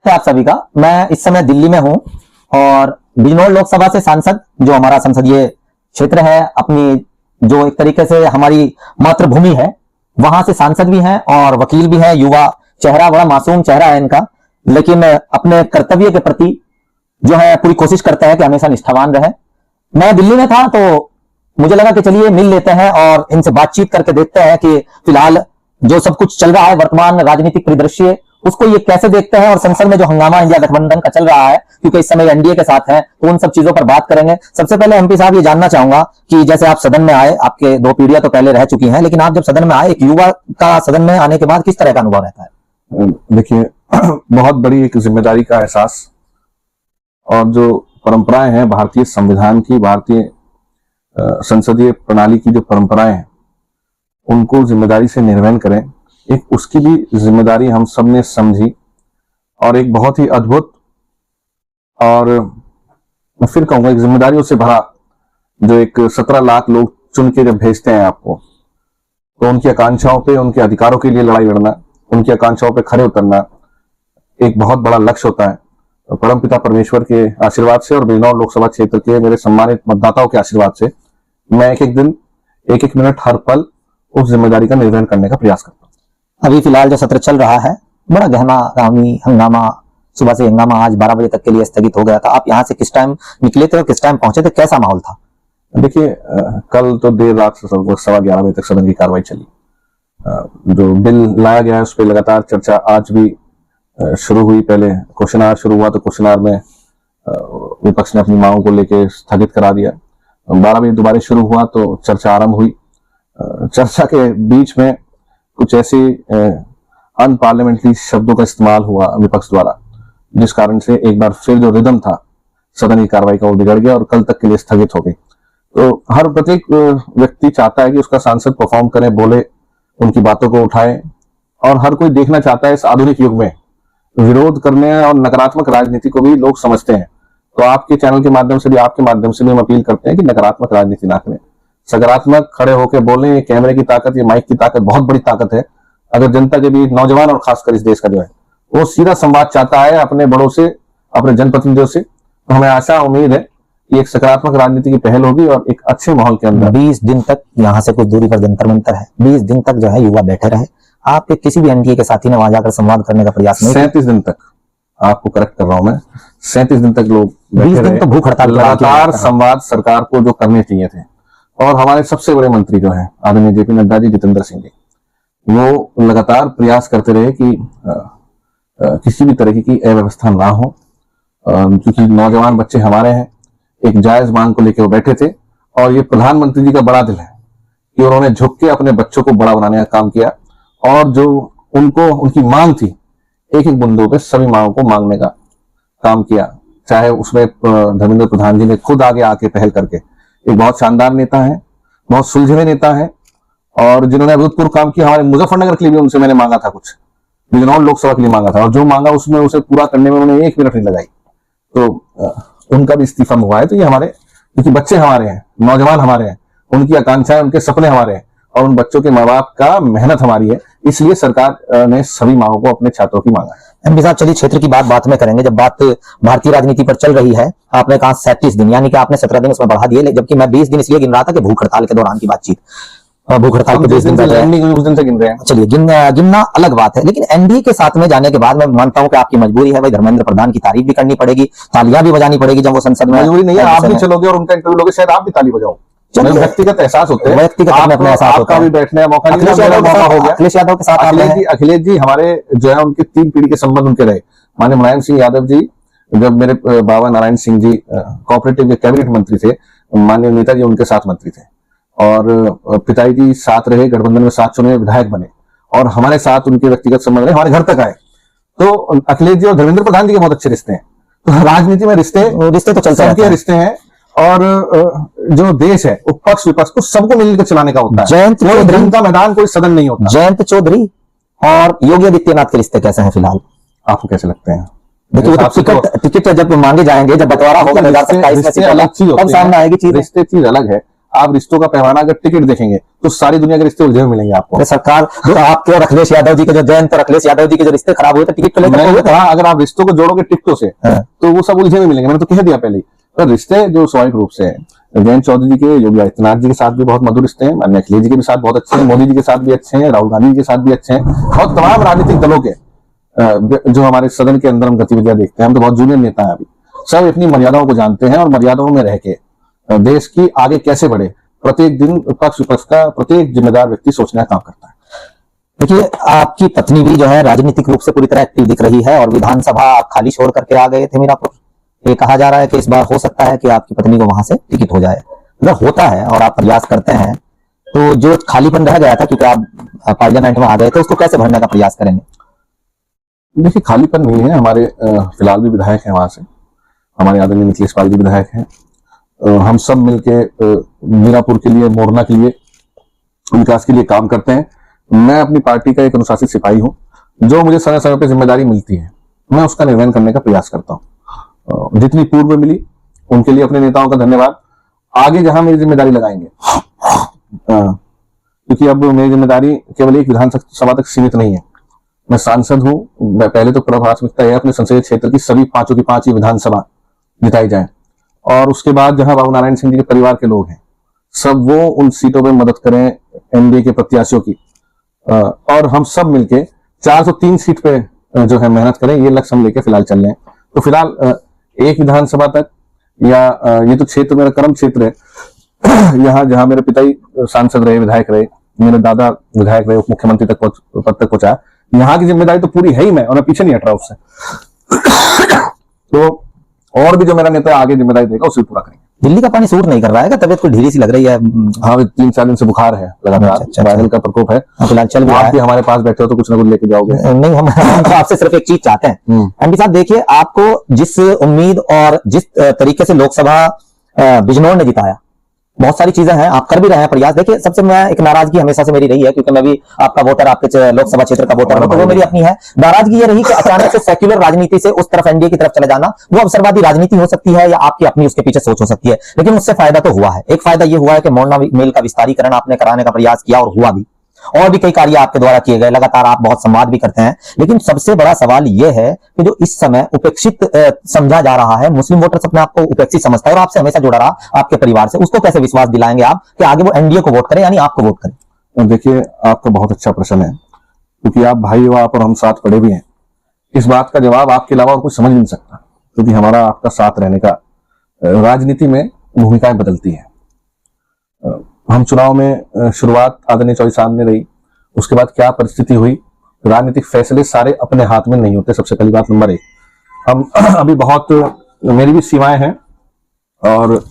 है आप सभी का। मैं इस समय दिल्ली में हूं और बिजनौर लोकसभा से सांसद, जो हमारा संसदीय क्षेत्र है, अपनी जो एक तरीके से हमारी मातृभूमि है, वहां से सांसद भी हैं और वकील भी हैं। युवा चेहरा, बड़ा मासूम चेहरा है इनका, लेकिन अपने कर्तव्य के प्रति जो है पूरी कोशिश करते हैं कि हमेशा निष्ठावान रहे। मैं दिल्ली में था तो मुझे लगा कि चलिए मिल लेते हैं और इनसे बातचीत करके देखते हैं कि फिलहाल जो सब कुछ चल रहा है, वर्तमान राजनीतिक परिदृश्य, उसको ये कैसे देखते हैं, और संसद में जो हंगामा इंडिया गठबंधन का चल रहा है, क्योंकि इस समय एनडीए के साथ है, तो उन सब चीजों पर बात करेंगे। सबसे पहले एमपी साहब ये जानना चाहूंगा कि जैसे आप सदन में आए, आपके 2 पीढ़ियां तो पहले रह चुकी हैं, लेकिन आप जब सदन में आए, एक युवा का सदन में आने के बाद किस तरह का अनुभव रहता है? देखिए, बहुत बड़ी एक जिम्मेदारी का एहसास, और जो परंपराएं हैं भारतीय संविधान की, भारतीय संसदीय प्रणाली की जो परंपराएं हैं, उनको जिम्मेदारी से निर्वहन करें, एक उसकी भी जिम्मेदारी हम सब ने समझी। और एक बहुत ही अद्भुत, और मैं फिर कहूंगा एक जिम्मेदारियों से भरा, जो एक 17 लाख लोग चुन के जब भेजते हैं आपको, तो उनकी आकांक्षाओं पे, उनके अधिकारों के लिए लड़ाई लड़ना, उनकी आकांक्षाओं पे खड़े उतरना एक बहुत बड़ा लक्ष्य होता है। परमपिता परमेश्वर के आशीर्वाद से और बिजनौर लोकसभा क्षेत्र के मेरे सम्मानित मतदाताओं के आशीर्वाद से मैं एक एक दिन, एक एक मिनट, हर पल उस जिम्मेदारी का निर्वहन करने का प्रयास करता हूं। अभी फिलहाल जो सत्र चल रहा है, बड़ा गहमा गहमी हंगामा, सुबह से हंगामा आज 12 बजे तक के लिए स्थगित हो गया था। आप यहाँ से किस टाइम निकले थे और किस टाइम पहुंचे थे? कैसा माहौल था? देखिए, कल तो देर रात से 11:15 बजे तक सदन की कार्रवाई चली। जो बिल लाया गया है उस पर लगातार चर्चा आज भी शुरू हुई। पहले क्वेश्चन आवर शुरू हुआ तो क्वेश्चन आवर में विपक्ष ने अपनी मांगों को लेकर स्थगित करा दिया। 12 बजे दोबारा शुरू हुआ तो चर्चा आरंभ हुई। चर्चा के बीच में कुछ ऐसे अनपार्लियामेंट्री शब्दों का इस्तेमाल हुआ विपक्ष द्वारा, जिस कारण से एक बार फिर जो रिदम था सदन की कार्रवाई का वो बिगड़ गया और कल तक के लिए स्थगित हो गई। तो हर प्रत्येक व्यक्ति चाहता है कि उसका सांसद परफॉर्म करे, बोले, उनकी बातों को उठाए, और हर कोई देखना चाहता है इस आधुनिक युग में विरोध करने और नकारात्मक राजनीति को भी लोग समझते हैं। तो आपके चैनल के माध्यम से भी, आपके माध्यम से भी हम अपील करते हैं कि नकारात्मक राजनीति ना करें, सकारात्मक खड़े होकर बोलें। ये कैमरे की ताकत, ये माइक की ताकत बहुत बड़ी ताकत है। अगर जनता के बीच, नौजवान और खासकर इस देश का जो है, वो सीधा संवाद चाहता है अपने बड़ों से, अपने जनप्रतिनिधियों से, तो हमें आशा उम्मीद है कि एक सकारात्मक राजनीति की पहल होगी और एक अच्छे माहौल के अंदर। 20 दिन तक यहाँ से कुछ दूरी पर जंतर मंतर है, 20 दिन तक जो है युवा बैठे रहे। आप किसी भी एनडीए के साथी ने वहां जाकर संवाद करने का प्रयास नहीं? 37 दिन तक, आपको करेक्ट कर रहा हूं मैं, 37 दिन तक लोग 20 दिन तो भूख हड़ताल, लगातार संवाद सरकार को जो करने चाहिए थे। और हमारे सबसे बड़े मंत्री जो है आदरणीय जेपी नड्डा जी, जितेंद्र सिंह जी, वो लगातार प्रयास करते रहे कि किसी भी तरह की अव्यवस्था ना हो, क्योंकि नौजवान बच्चे हमारे हैं। एक जायज मांग को लेकर वो बैठे थे, और ये प्रधानमंत्री जी का बड़ा दिल है कि उन्होंने झुक के अपने बच्चों को बड़ा बनाने का काम किया, और जो उनको उनकी मांग थी, एक एक बूंदों पे सभी मांगों को मांगने का काम किया। चाहे उसमें धर्मेंद्र प्रधान जी ने खुद आगे आके पहल करके, एक बहुत शानदार नेता है, बहुत सुलझे नेता है, और जिन्होंने अभूतपूर्व काम किया। हमारे मुजफ्फरनगर के लिए भी उनसे मैंने मांगा था कुछ, बिजनौर लोकसभा के लिए मांगा था, और जो मांगा उसमें उसे पूरा करने में उन्होंने 1 मिनट नहीं लगाई। तो उनका भी इस्तीफा हुआ है। तो ये हमारे, क्योंकि बच्चे हमारे हैं, नौजवान हमारे हैं, उनकी आकांक्षाएं, उनके सपने हमारे हैं, और उन बच्चों के माँ बाप का मेहनत हमारी है, इसलिए सरकार ने सभी मांगों को अपने छात्रों की मांगा है। एमपी साहब, चलिए क्षेत्र की बात में करेंगे। जब बात भारतीय राजनीति पर चल रही है, आपने कहा 37 दिन, यानी कि आपने 17 दिन उसमें बढ़ा दिए, जबकि मैं 20 दिन इसलिए गिन रहा था कि भूख हड़ताल के दौरान की बातचीत, भूख हड़ताल के 20 दिन से गिन रहे हैं। चलिए, गिनना अलग बात है, लेकिन एनडीए के साथ में जाने के बाद मैं मानता हूं कि आपकी मजबूरी है भाई, धर्मेंद्र प्रधान की तारीफ भी करनी पड़ेगी, तालियां भी बजानी पड़ेगी जब वो संसद में। मजबूरी नहीं है, आप भी चलोगे और उनका इंटरव्यू लोगे, शायद आप भी ताली बजाओ। व्यक्तिगत एहसास होते हैं, व्यक्तिगत अपने एहसास होता है। भी बैठने का मौका अखिलेश यादव के साथ अखिलेश जी हमारे जो है, उनके 3 पीढ़ी के संबंध उनके रहे। माननीय मुलायम सिंह यादव जी, जब मेरे बाबा नारायण सिंह जी कोऑपरेटिव के कैबिनेट मंत्री थे, माननीय नेता जी उनके साथ मंत्री थे, और पिताजी जी साथ रहे, गठबंधन में साथ चुने, विधायक बने, और हमारे साथ उनके व्यक्तिगत संबंध रहे, हमारे घर तक आए। तो अखिलेश जी और धर्मेंद्र प्रधान जी के बहुत अच्छे रिश्ते हैं। तो राजनीति में रिश्ते तो चलते हैं, रिश्ते हैं, और जो देश है वो पक्ष विपक्ष को सबको मिलकर चलाने का होता है। जयंत चौधरी का मैदान, कोई सदन नहीं होता। जयंत चौधरी और योगी आदित्यनाथ के रिश्ते कैसे हैं फिलहाल? आपको कैसे लगते हैं? देखिए, टिकट जब मांगे जाएंगे, जब बंटवारा होगा 2027 में, अलग चीज तब सामने आएगी चीज। रिश्ते चीज अलग है। आप रिश्तों का पैमाना अगर टिकट देखेंगे तो सारी दुनिया के रिश्ते उलझे हुए मिलेंगे आपको। सरकार आपके और अखिलेश यादव जी के जो जयंत और अखिलेश यादव जी के जो रिश्ते खराब हुए थे टिकट को लेकर हुए थे, अगर आप रिश्तों को जोड़ोगे टिकटों से तो वो सब उलझे हुए मिलेंगे। मैंने तो कह दिया पहले ही। तो रिश्ते जो स्वाभाविक रूप से है, जयंत चौधरी जी के, योगी आदित्यनाथ जी के साथ भी बहुत मधुर रिश्ते हैं, माननीय अखिलेश जी के भी साथ बहुत अच्छे हैं, मोदी जी के साथ भी अच्छे हैं, राहुल गांधी जी के साथ भी अच्छे हैं, और तमाम राजनीतिक दलों के जो हमारे सदन के अंदर हम गतिविधियां देखते हैं, हम तो बहुत जूनियर नेता हैं अभी, सब अपनी मर्यादाओं को जानते हैं और मर्यादाओं में रह के देश की आगे कैसे बढ़े प्रत्येक दिन पक्ष विपक्ष का प्रत्येक जिम्मेदार व्यक्ति सोचने का काम करता है। देखिए, आपकी पत्नी भी जो है राजनीतिक रूप से पूरी तरह एक्टिव दिख रही है, और विधानसभा आप खाली छोड़ करके आ गए थे मीरापुर। ये कहा जा रहा है कि इस बार हो सकता है कि आपकी पत्नी को वहां से टिकट हो जाए। अगर होता है और आप प्रयास करते हैं तो जो खालीपन रह गया था क्योंकि आप पार्लियामेंट में आ गए थे, उसको कैसे भरने का प्रयास करेंगे? देखिए, खालीपन नहीं है, हमारे फिलहाल भी विधायक हैं वहां से, हमारे आदरणीय निखिलेश पाल जी विधायक हैं। हम सब मिलके मीरापुर के लिए, मोरना के लिए, विकास के लिए काम करते हैं। मैं अपनी पार्टी का एक अनुशासित सिपाही हूं, जो मुझे समय समय पर जिम्मेदारी मिलती है मैं उसका निर्वहन करने का प्रयास करता हूं। जितनी पूर्व में मिली उनके लिए अपने नेताओं का धन्यवाद। आगे जहां मेरी जिम्मेदारी लगाएंगे, क्योंकि अब मेरी जिम्मेदारी केवल एक विधानसभा तक सीमित नहीं है। मैं सांसद हूं। मैं पहले तो प्राथमिकता है अपने संसदीय क्षेत्र की सभी पांचों की पांच ही विधानसभा जिताई जाए, और उसके बाद जहां बाबू नारायण सिंह जी के परिवार के लोग हैं सब वो उन सीटों पे मदद करें एनडीए के प्रत्याशियों की, और हम सब मिलके 403 सीट पे जो है मेहनत करें, ये लक्ष्य हम लेके फिलहाल चल रहे हैं। तो फिलहाल एक विधानसभा तक, या ये तो क्षेत्र मेरा कर्म क्षेत्र है, यहाँ जहां मेरे पिता ही सांसद रहे, विधायक रहे, मेरे दादा विधायक रहे, उप मुख्यमंत्री तक पद तक पहुंचा, यहाँ की जिम्मेदारी तो पूरी है ही मैं, और मैं पीछे नहीं हट रहा उससे। तो और भी जो मेरा नेता आगे जिम्मेदारी देगा उसे पूरा करेंगे। दिल्ली का पानी सूट नहीं कर रहा है, तबियत को ढीली सी लग रही है। हाँ, 3-4 दिन से बुखार है लगातार, वायरल का प्रकोप है। फिलहाल चल रहा है। आप भी हमारे पास बैठे हो तो कुछ ना कुछ लेके जाओगे? नहीं, हम तो आपसे सिर्फ एक चीज चाहते हैं एमपी साहब। देखिए, आपको जिस उम्मीद और जिस तरीके से लोकसभा बिजनौर ने जिताया, बहुत सारी चीजें हैं, आप कर भी रहे हैं प्रयास। देखिए, सबसे मैं एक नाराजगी हमेशा से मेरी रही है, क्योंकि मैं भी आपका वोटर, आपके लोकसभा क्षेत्र का वोटर हूं, तो वो मेरी अपनी है। नाराजगी ये रही कि अचानक से सेक्युलर राजनीति से उस तरफ, एनडीए की तरफ चले जाना। वो अवसरवादी राजनीति हो सकती है या आपकी अपनी उसके पीछे सोच हो सकती है, लेकिन उससे फायदा तो हुआ है। एक फायदा ये हुआ है कि मोरना मेल का विस्तारीकरण आपने कराने का प्रयास किया और हुआ भी, और भी कई कार्य आपके द्वारा किए गए, लगातार आप बहुत संवाद भी करते हैं। लेकिन सबसे बड़ा सवाल यह है कि जो इस समय उपेक्षित समझा जा रहा है, मुस्लिम वोटर्स अपने आपको उपेक्षित समझता है और आपसे हमेशा जुड़ा रहा आपके परिवार से, उसको कैसे विश्वास दिलाएंगे आप कि आगे वो एनडीए को वोट करें, यानी आपको वोट करें? देखिए, आपका बहुत अच्छा प्रश्न है, क्योंकि आप भाई हो, आप और हम साथ पड़े भी हैं। इस बात का जवाब आपके अलावा और कुछ समझ नहीं सकता, क्योंकि हमारा आपका साथ रहने का राजनीति में भूमिकाएं बदलती है। हम चुनाव में शुरुआत आदरणीय चौधरी साहब ने रही, उसके बाद क्या परिस्थिति हुई, राजनीतिक फैसले सारे अपने हाथ में नहीं होते। सबसे पहली बात नंबर 1, हम अभी बहुत, मेरी भी सीमाएं हैं, और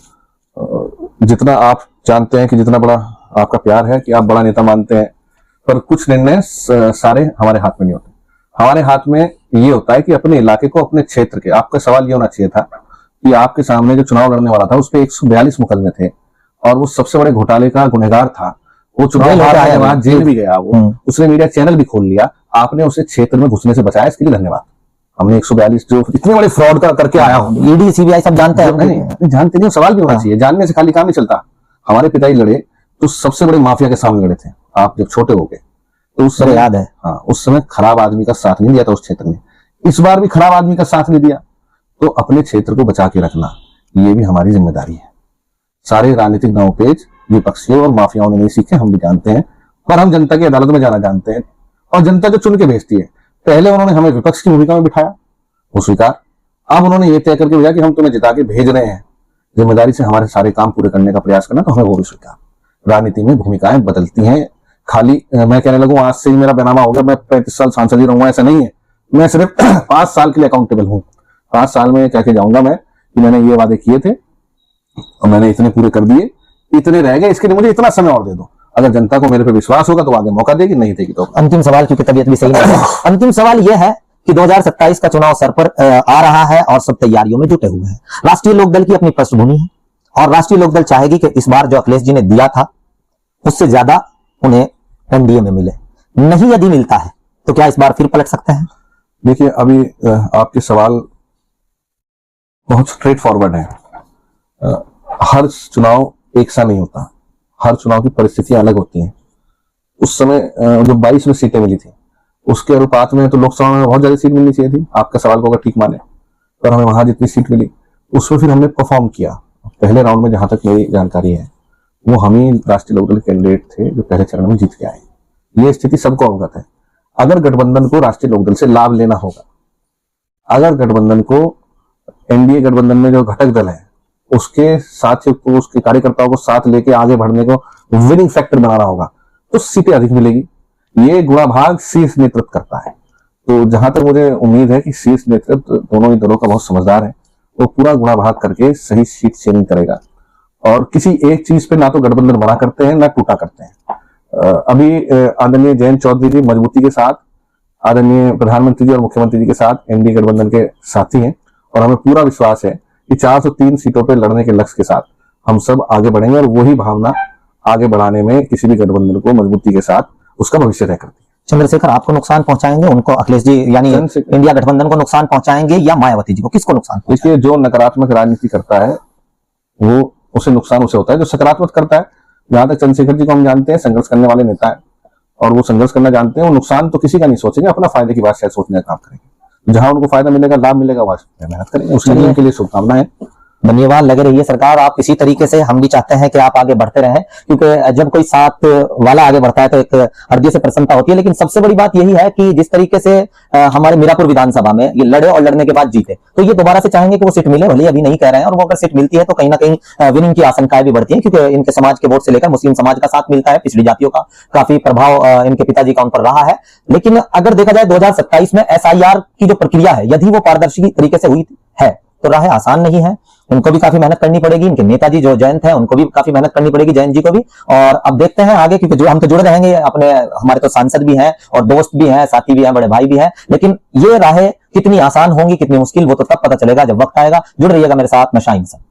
जितना आप जानते हैं कि जितना बड़ा आपका प्यार है, कि आप बड़ा नेता मानते हैं, पर कुछ निर्णय सारे हमारे हाथ में नहीं होते। हमारे हाथ में ये होता है कि अपने इलाके को, अपने क्षेत्र के, आपका सवाल ये होना चाहिए था कि आपके सामने जो चुनाव लड़ने वाला था उस पर 142 मुकदमे थे, और वो सबसे बड़े घोटाले का गुनहगार था। वो चुनाव हारने के बाद जेल भी गया, वो उसने मीडिया चैनल भी खोल लिया, आपने उसे क्षेत्र में घुसने से बचाया, इसके लिए धन्यवाद। हमने 142 जो इतने बड़े फ्रॉड करके आया हूं, ईडी सीबीआई सब जानते हैं। नहीं जानते नहीं, सवाल भी होना चाहिए, जानने से खाली काम नहीं चलता। हमारे पिताजी लड़े तो सबसे बड़े माफिया के सामने लड़े थे, आप जब छोटे हो गए तो उस समय याद है। हाँ, उस समय खराब आदमी का साथ नहीं दिया था उस क्षेत्र में, इस बार भी खराब आदमी का साथ नहीं दिया। तो अपने क्षेत्र को बचा के रखना ये भी हमारी जिम्मेदारी है। सारे राजनीतिक दांवपेच विपक्षियों और माफियाओं ने नहीं सीखे, हम भी जानते हैं, पर हम जनता की अदालत में जाना जानते हैं, और जनता जो चुन के भेजती है। पहले उन्होंने हमें विपक्ष की भूमिका में बिठाया, वो स्वीकार। अब उन्होंने ये तय करके भेजा कि हम तुम्हें जिता के भेज रहे हैं, जिम्मेदारी से हमारे सारे काम पूरे करने का प्रयास करना, तो हमें वो भी स्वीकार। राजनीति में भूमिकाएं बदलती हैं। खाली मैं कहने लगूं आज से ही मेरा बैनामा हो गया, मैं 35 साल सांसद ही रहूंगा, ऐसा नहीं है। मैं सिर्फ 5 साल के लिए अकाउंटेबल हूं। 5 साल में कह के जाऊंगा मैं कि मैंने ये वादे किए थे और मैंने इतने पूरे कर दिए, इतने रह गए, इसके लिए मुझे इतना समय और दे दो। अगर जनता को मेरे पे विश्वास होगा तो आगे मौका देगी, नहीं देगी तो। अंतिम सवाल, क्योंकि तबीयत भी सही नहीं है, अंतिम सवाल यह है कि 2027 का चुनाव सर पर आ रहा है और सब तैयारियों में जुटे हुए हैं। राष्ट्रीय लोकदल की अपनी पृष्ठभूमि है, और राष्ट्रीय लोकदल चाहेगी कि इस बार जो अखिलेश जी ने दिया था उससे ज्यादा उन्हें एनडीए में मिले। नहीं यदि मिलता है तो क्या इस बार फिर पलट सकते हैं? देखिए, अभी आपके सवाल बहुत स्ट्रेट फॉरवर्ड है। हर चुनाव एक सा नहीं होता। हर चुनाव की परिस्थितियां अलग होती हैं। उस समय जो 22 में सीटें मिली थी उसके अनुपात में तो लोकसभा में बहुत ज्यादा सीट मिलनी चाहिए थी, आपका सवाल को अगर ठीक माने, पर हमें वहां जितनी सीट मिली उसमें फिर हमने परफॉर्म किया। पहले राउंड में जहां तक मेरी जानकारी है वो हम ही राष्ट्रीय लोकदल कैंडिडेट थे जो पहले चरण में जीत के आए। ये स्थिति सबको अवगत है। अगर गठबंधन को राष्ट्रीय लोकदल से लाभ लेना होगा, अगर गठबंधन को एनडीए गठबंधन में जो घटक दल है उसके साथियों को, उसके कार्यकर्ताओं को साथ लेके आगे बढ़ने को विनिंग फैक्टर बनाना होगा, तो सीटें अधिक मिलेगी। ये गुणाभाग शीर्ष नेतृत्व करता है। तो जहां तक मुझे उम्मीद है कि शीर्ष नेतृत्व दोनों ही दलों का बहुत समझदार है, वो पूरा गुणाभाग करके सही सीट शेयरिंग करेगा और किसी एक चीज पे ना तो गठबंधन बना करते हैं ना टूटा करते हैं। अभी आदरणीय जयंत चौधरी जी मजबूती के साथ आदरणीय प्रधानमंत्री जी और मुख्यमंत्री जी के साथ एनडीए गठबंधन के साथी हैं और हमें पूरा विश्वास है कि 403 सीटों पर लड़ने के लक्ष्य के साथ हम सब आगे बढ़ेंगे और वही भावना आगे बढ़ाने में किसी भी गठबंधन को मजबूती के साथ उसका भविष्य तय करती है। चंद्रशेखर आपको नुकसान पहुंचाएंगे, उनको अखिलेश जी यानी इंडिया गठबंधन को नुकसान पहुंचाएंगे या मायावती जी को, किसको नुकसान? देखिए, जो नकारात्मक राजनीति करता है वो उसे नुकसान उसे होता है, जो सकारात्मक करता है, जहां तक चंद्रशेखर जी को हम जानते हैं संघर्ष करने वाले नेता है और वो संघर्ष करना जानते हैं, वो नुकसान तो किसी का नहीं सोचेंगे, अपना फायदे की बात शायद सोचने का काम करेंगे। जहां उनको फायदा मिलेगा, लाभ मिलेगा, वहां मेहनत करेंगे। उसके लिए उनके लिए शुभकामनाएं। धन्यवाद। लगे रहिए सरकार, आप इसी तरीके से, हम भी चाहते हैं कि आप आगे बढ़ते रहें, क्योंकि जब कोई साथ वाला आगे बढ़ता है तो एक हृदय से प्रसन्नता होती है। लेकिन सबसे बड़ी बात यही है कि जिस तरीके से हमारे मीरापुर विधानसभा में ये लड़े और लड़ने के बाद जीते, तो ये दोबारा से चाहेंगे कि वो सीट मिले, भले अभी नहीं कह रहे हैं, और वो अगर सीट मिलती है तो कहीं ना कहीं विनिंग की आशंकाएं भी बढ़ती है, क्योंकि इनके समाज के वोट से लेकर मुस्लिम समाज का साथ मिलता है, पिछड़ी जातियों का काफी प्रभाव इनके पिताजी का उन पर रहा है। लेकिन अगर देखा जाए 2027 में एसआईआर की जो प्रक्रिया है, यदि वो पारदर्शी तरीके से हुई है तो राह आसान नहीं है, उनको भी काफी मेहनत करनी पड़ेगी। इनके नेताजी जो जयंत है उनको भी काफी मेहनत करनी पड़ेगी, जयंत जी को भी। और अब देखते हैं आगे, क्योंकि जो हम तो जुड़े रहेंगे अपने, हमारे तो सांसद भी हैं और दोस्त भी हैं, साथी भी हैं, बड़े भाई भी हैं। लेकिन ये राहें कितनी आसान होंगी, कितनी मुश्किल, वो तो तब पता चलेगा जब वक्त आएगा। जुड़ रहिएगा मेरे साथ, मैं शाहीन साहब।